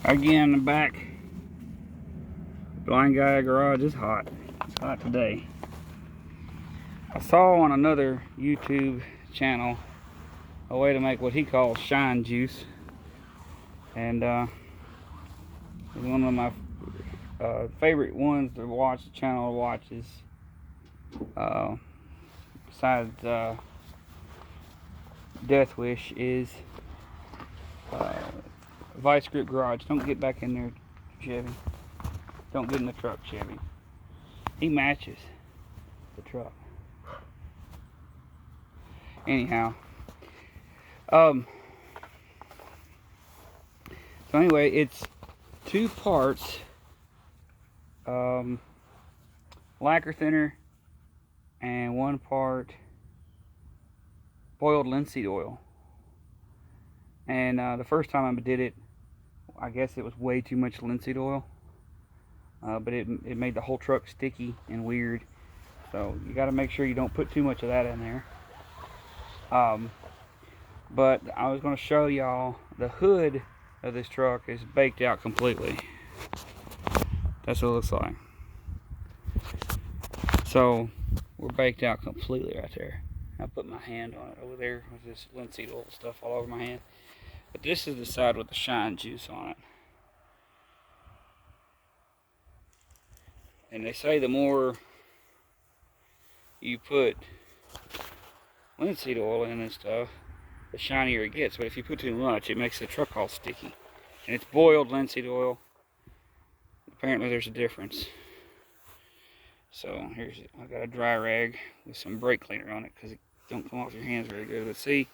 Again, I'm back. Blind guy garage is hot. It's hot today. I saw on another YouTube channel a way to make what he calls shine juice, and one of my favorite ones to watch, the channel to watch is besides Death Wish is Vise Grip Garage. Don't get back in there, Chevy. Don't get in the truck, Chevy. He matches the truck. Anyhow, so anyway, it's 2 parts lacquer thinner and 1 part boiled linseed oil. And the first time I did it, I guess it was way too much linseed oil, but it made the whole truck sticky and weird. So you got to make sure you don't put too much of that in there. But I was going to show y'all the hood of this truck is baked out completely. That's what it looks like. So we're baked out completely right there. I put my hand on it over there with this linseed oil stuff all over my hand. But this is the side with the shine juice on it. And they say the more you put linseed oil in and stuff, the shinier it gets. But if you put too much, it makes the truck all sticky. And it's boiled linseed oil. Apparently there's a difference. So here's it. I got a dry rag with some brake cleaner on it because it don't come off your hands very good. Let's see.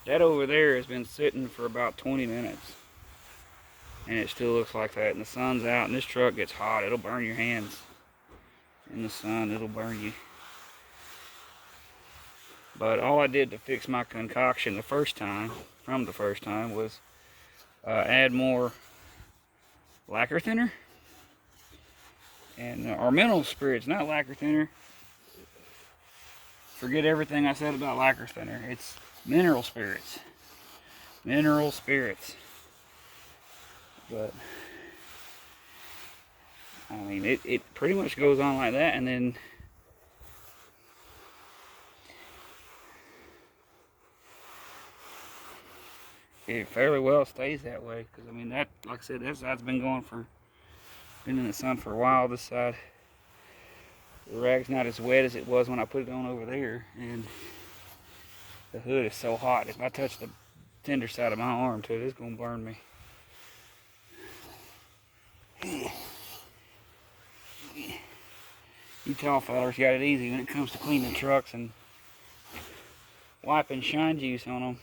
That over there has been sitting for about 20 minutes. And it still looks like that. And the sun's out and this truck gets hot. It'll burn your hands. In the sun, it'll burn you. But all I did to fix my concoction the first time, was add more lacquer thinner. And our mineral spirits, not lacquer thinner. Forget everything I said about lacquer thinner. It's mineral spirits. Mineral spirits. But I mean, it pretty much goes on like that, and then it fairly well stays that way. Because I mean, that, like I said, that side's been in the sun for a while. This side, the rag's not as wet as it was when I put it on over there, and the hood is so hot. If I touch the tender side of my arm to it, it's gonna burn me. You tall fellers got it easy when it comes to cleaning trucks and wiping shine juice on them.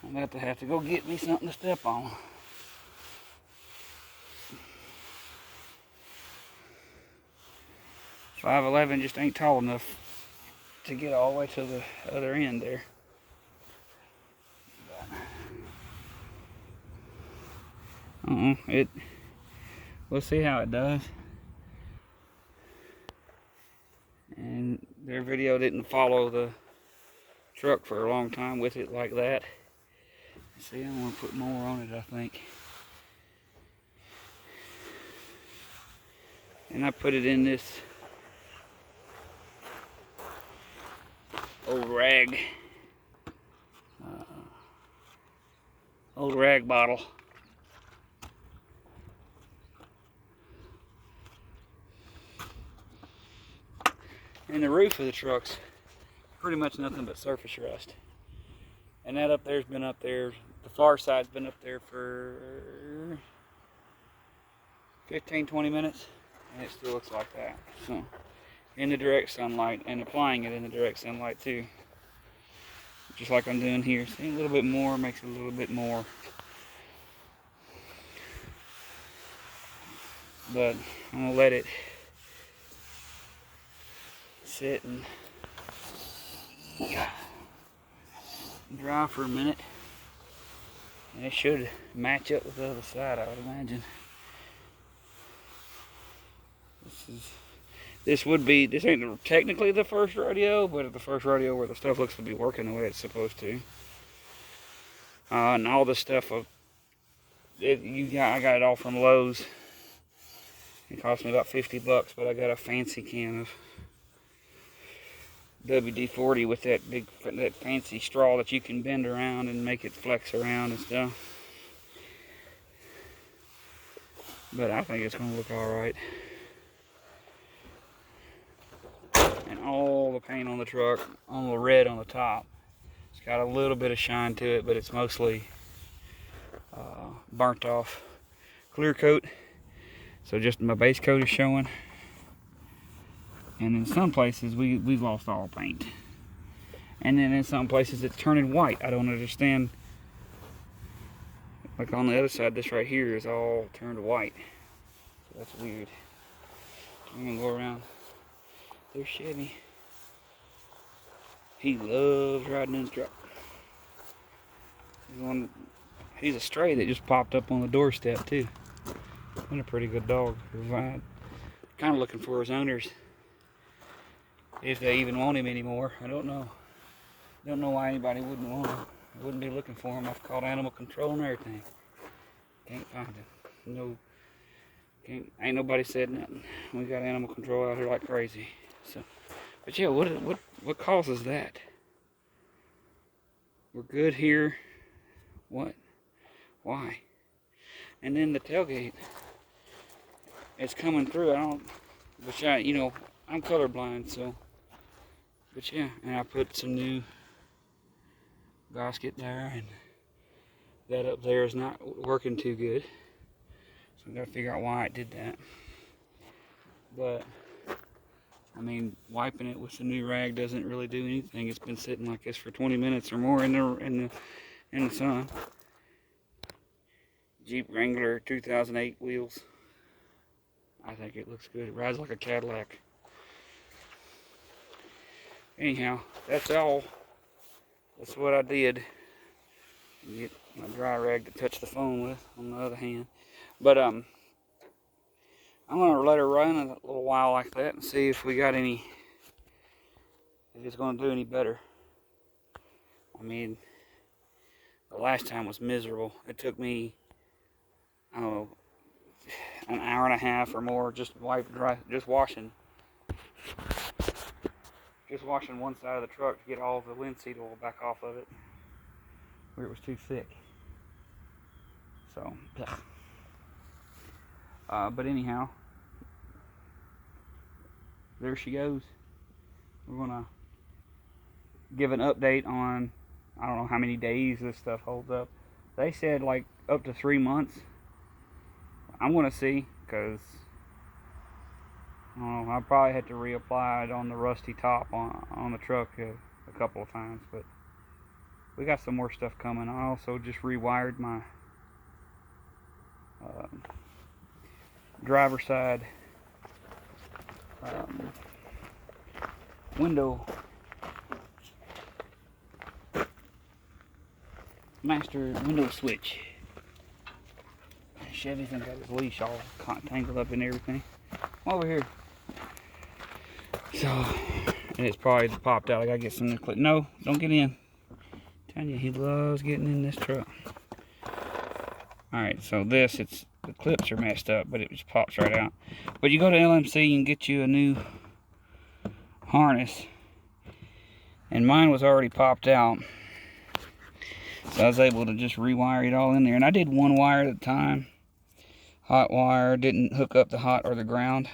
I'm about to have to go get me something to step on. .5'11" just ain't tall enough to get all the way to the other end there. We'll see how it does. And their video didn't follow the truck for a long time with it like that. See, I'm gonna put more on it, I think. And I put it in this old rag bottle. And the roof of the truck's pretty much nothing but surface rust. And that up there's been up there, the far side's been up there for 15-20 minutes, and it still looks like that. So, in the direct sunlight, and applying it in the direct sunlight too. Just like I'm doing here. See, a little bit more makes it a little bit more. But I'm gonna let it sit and dry for a minute, and it should match up with the other side, I would imagine. this ain't technically the first rodeo, but it's the first rodeo where the stuff looks to be working the way it's supposed to. And all this stuff, I got it all from Lowe's. It cost me about 50 bucks, but I got a fancy can of WD-40 with that fancy straw that you can bend around and make it flex around and stuff. But I think it's gonna look alright. And all the paint on the truck, on the red on the top, it's got a little bit of shine to it, but it's mostly burnt off clear coat. So just my base coat is showing. And in some places we've lost all paint. And then in some places it's turning white. I don't understand. Like on the other side, this right here is all turned white. So that's weird. I'm gonna go around. There's Chevy. He loves riding in the truck. He's a stray that just popped up on the doorstep too. And a pretty good dog. Kind of looking for his owners. If they even want him anymore, I don't know. Don't know why anybody wouldn't want him. I wouldn't be looking for him. I've called animal control and everything. Can't find him. No. Ain't nobody said nothing. We got animal control out here like crazy. So, but yeah, what causes that? We're good here. What? Why? And then the tailgate. It's coming through. I'm colorblind, so. But yeah, and I put some new gasket there, and that up there is not working too good. So I gotta figure out why it did that. But I mean, wiping it with the new rag doesn't really do anything. It's been sitting like this for 20 minutes or more in the sun. Jeep Wrangler 2008 wheels. I think it looks good. It rides like a Cadillac. Anyhow, that's all. That's what I did. Get my dry rag to touch the phone with on the other hand. But I'm gonna let her run a little while like that and see if we got if it's gonna do any better. I mean, the last time was miserable. It took me, I don't know, an hour and a half or more just washing one side of the truck to get all the linseed oil back off of it where it was too thick. So, but anyhow, there she goes. We're gonna give an update on, I don't know how many days this stuff holds up. They said like up to 3 months. I'm gonna see, because I probably had to reapply it on the rusty top on the truck a couple of times, but we got some more stuff coming. I also just rewired my driver's side window master window switch. Chevy's got his leash all tangled up in everything. Come over here. So, and it's probably popped out. I gotta get some new clip. No, don't get in. I'm telling you, he loves getting in this truck. Alright, so the clips are messed up, but it just pops right out. But you go to LMC and get you a new harness. And mine was already popped out. So I was able to just rewire it all in there. And I did one wire at a time. Hot wire, didn't hook up the hot or the ground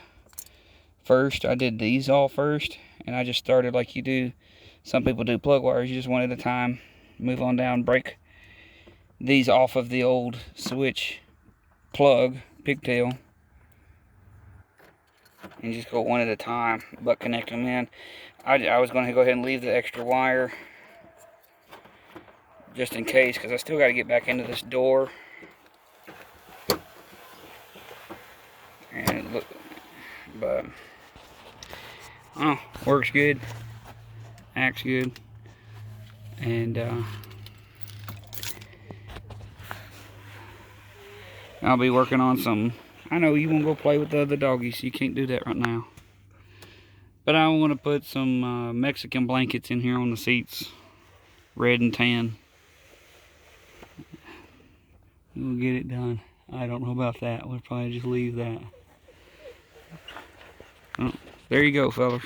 first. I did these all first, and I just started like you do. Some people do plug wires, you just one at a time. Move on down, break these off of the old switch plug, pigtail, and just go one at a time, but connect them in. I was going to go ahead and leave the extra wire just in case, because I still got to get back into this door. And look, but works good, acts good, and I'll be working on some. I know you want to go play with the other doggies. You can't do that right now. But I want to put some Mexican blankets in here on the seats, red and tan. We'll get it done. I don't know about that. We'll probably just leave that. Well, there you go, fellas.